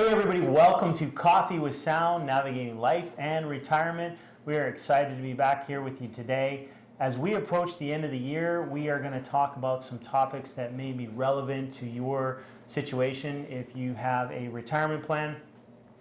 Hey everybody, welcome to Coffee with Sound, Navigating Life and Retirement. We are excited to be back here with you today. As we approach the end of the year, we are going to talk about some topics that may be relevant to your situation if you have a retirement plan.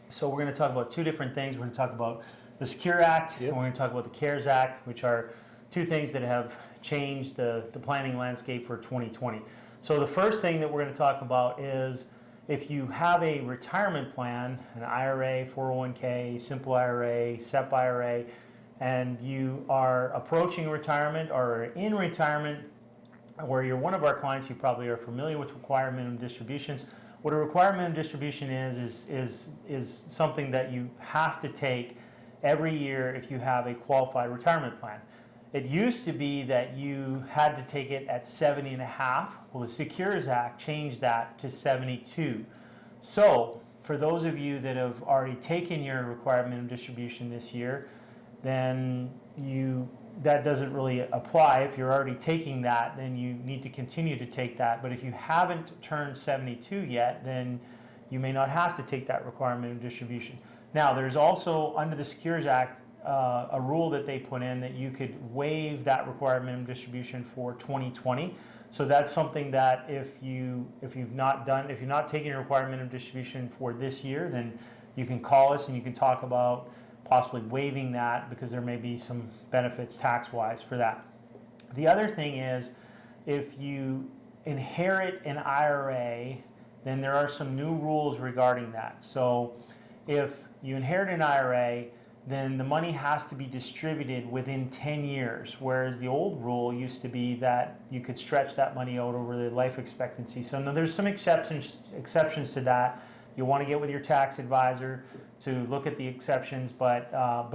So we're going to talk about two different things. We're going to talk about the Secure Act, and we're going to talk about the CARES Act, which are two things that have changed the planning landscape for 2020. So the first thing that we're going to talk about is if you have a retirement plan, an IRA, 401k, simple IRA, SEP IRA, and you are approaching retirement or are in retirement, where you're one of our clients, you probably are familiar with required minimum distributions. What a required minimum distribution is something that you have to take every year if you have a qualified retirement plan. It used to be that you had to take it at 70 and a half. Well, the Secures Act changed that to 72. So for those of you that have already taken your required minimum distribution this year, then that doesn't really apply. If you're already taking that, then you need to continue to take that. But if you haven't turned 72 yet, then you may not have to take that required minimum distribution. Now, there's also, under the Secures Act, a rule that they put in that you could waive that required minimum distribution for 2020. So that's something that if you're not taking your required minimum distribution for this year, then you can call us and you can talk about possibly waiving that, because there may be some benefits tax-wise for that. The other thing is, if you inherit an IRA, then there are some new rules regarding that. So if you inherit an IRA, then the money has to be distributed within 10 years, whereas the old rule used to be that you could stretch that money out over the life expectancy. So now there's some exceptions to that. You'll want to get with your tax advisor to look at the exceptions, but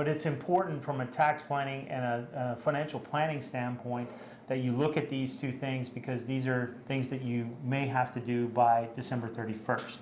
it's important from a tax planning and a financial planning standpoint that you look at these two things, because these are things that you may have to do by December 31st.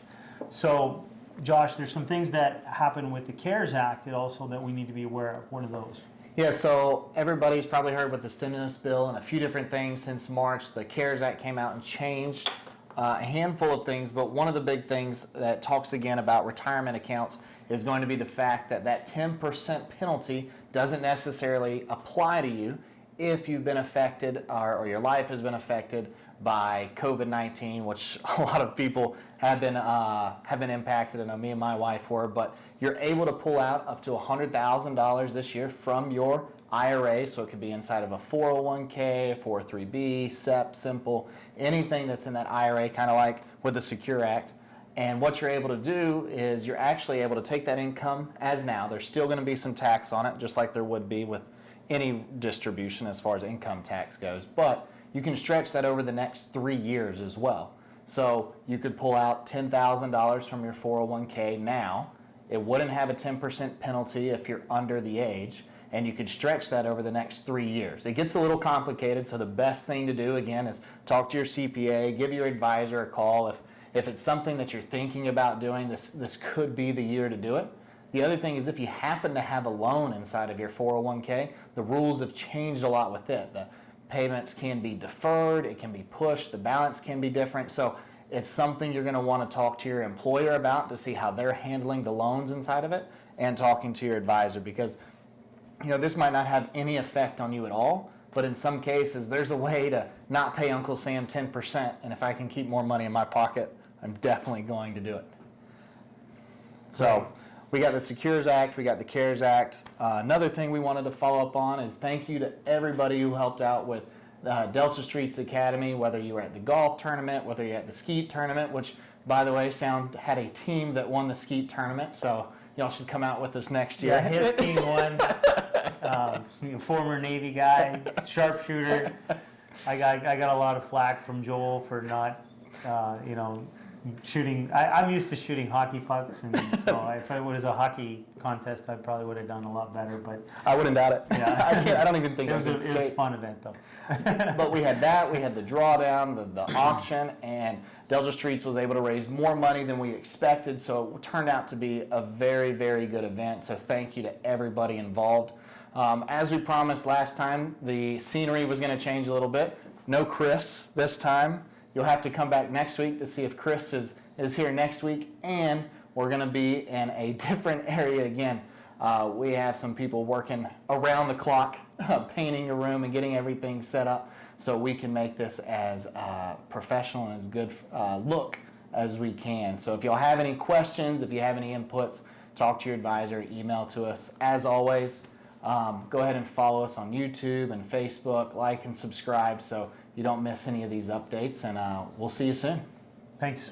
So Josh, there's some things that happen with the CARES Act also that we need to be aware of. What are those? Yeah, so everybody's probably heard with the stimulus bill and a few different things since March. The CARES Act came out and changed a handful of things, but one of the big things that talks again about retirement accounts is going to be the fact that that 10% penalty doesn't necessarily apply to you if you've been affected or your life has been affected by COVID-19, which a lot of people have been impacted. I know me and my wife were, but you're able to pull out up to $100,000 this year from your IRA, so it could be inside of a 401k, 403b, SEP, simple, anything that's in that IRA, kind of like with the Secure Act. And what you're able to do is you're actually able to take that income as now. There's still going to be some tax on it, just like there would be with any distribution as far as income tax goes, but you can stretch that over the next 3 years as well. So you could pull out $10,000 from your 401k now. It wouldn't have a 10% penalty if you're under the age, and you could stretch that over the next 3 years. It gets a little complicated, so the best thing to do, again, is talk to your CPA, give your advisor a call. If it's something that you're thinking about doing, this could be the year to do it. The other thing is, if you happen to have a loan inside of your 401k, the rules have changed a lot with it. The payments can be deferred, it can be pushed, the balance can be different. So it's something you're going to want to talk to your employer about to see how they're handling the loans inside of it, and talking to your advisor, because this might not have any effect on you at all, but in some cases there's a way to not pay Uncle Sam 10%, and if I can keep more money in my pocket, I'm definitely going to do it. So we got the Secures Act, we got the CARES Act. Another thing we wanted to follow up on is thank you to everybody who helped out with Delta Streets Academy, whether you were at the golf tournament, whether you're at the skeet tournament, which, by the way, Sound had a team that won the skeet tournament, so y'all should come out with us next year. Yeah, his team won. Former Navy guy, sharpshooter. I got a lot of flack from Joel for not, shooting. I'm used to shooting hockey pucks, and so if it was a hockey contest, I probably would have done a lot better. But I wouldn't doubt it. Yeah, I don't even think it was a fun event though. But we had that. We had the drawdown, the auction, and Delta Streets was able to raise more money than we expected. So it turned out to be a very, very good event. So thank you to everybody involved. As we promised last time, the scenery was going to change a little bit. No Chris this time. You'll have to come back next week to see if Chris is here next week, and we're going to be in a different area again. We have some people working around the clock, painting a room and getting everything set up so we can make this as professional and as good look as we can. So if y'all have any questions, if you have any inputs, talk to your advisor, email to us. As always, go ahead and follow us on YouTube and Facebook, like and subscribe so you don't miss any of these updates, and we'll see you soon. Thanks.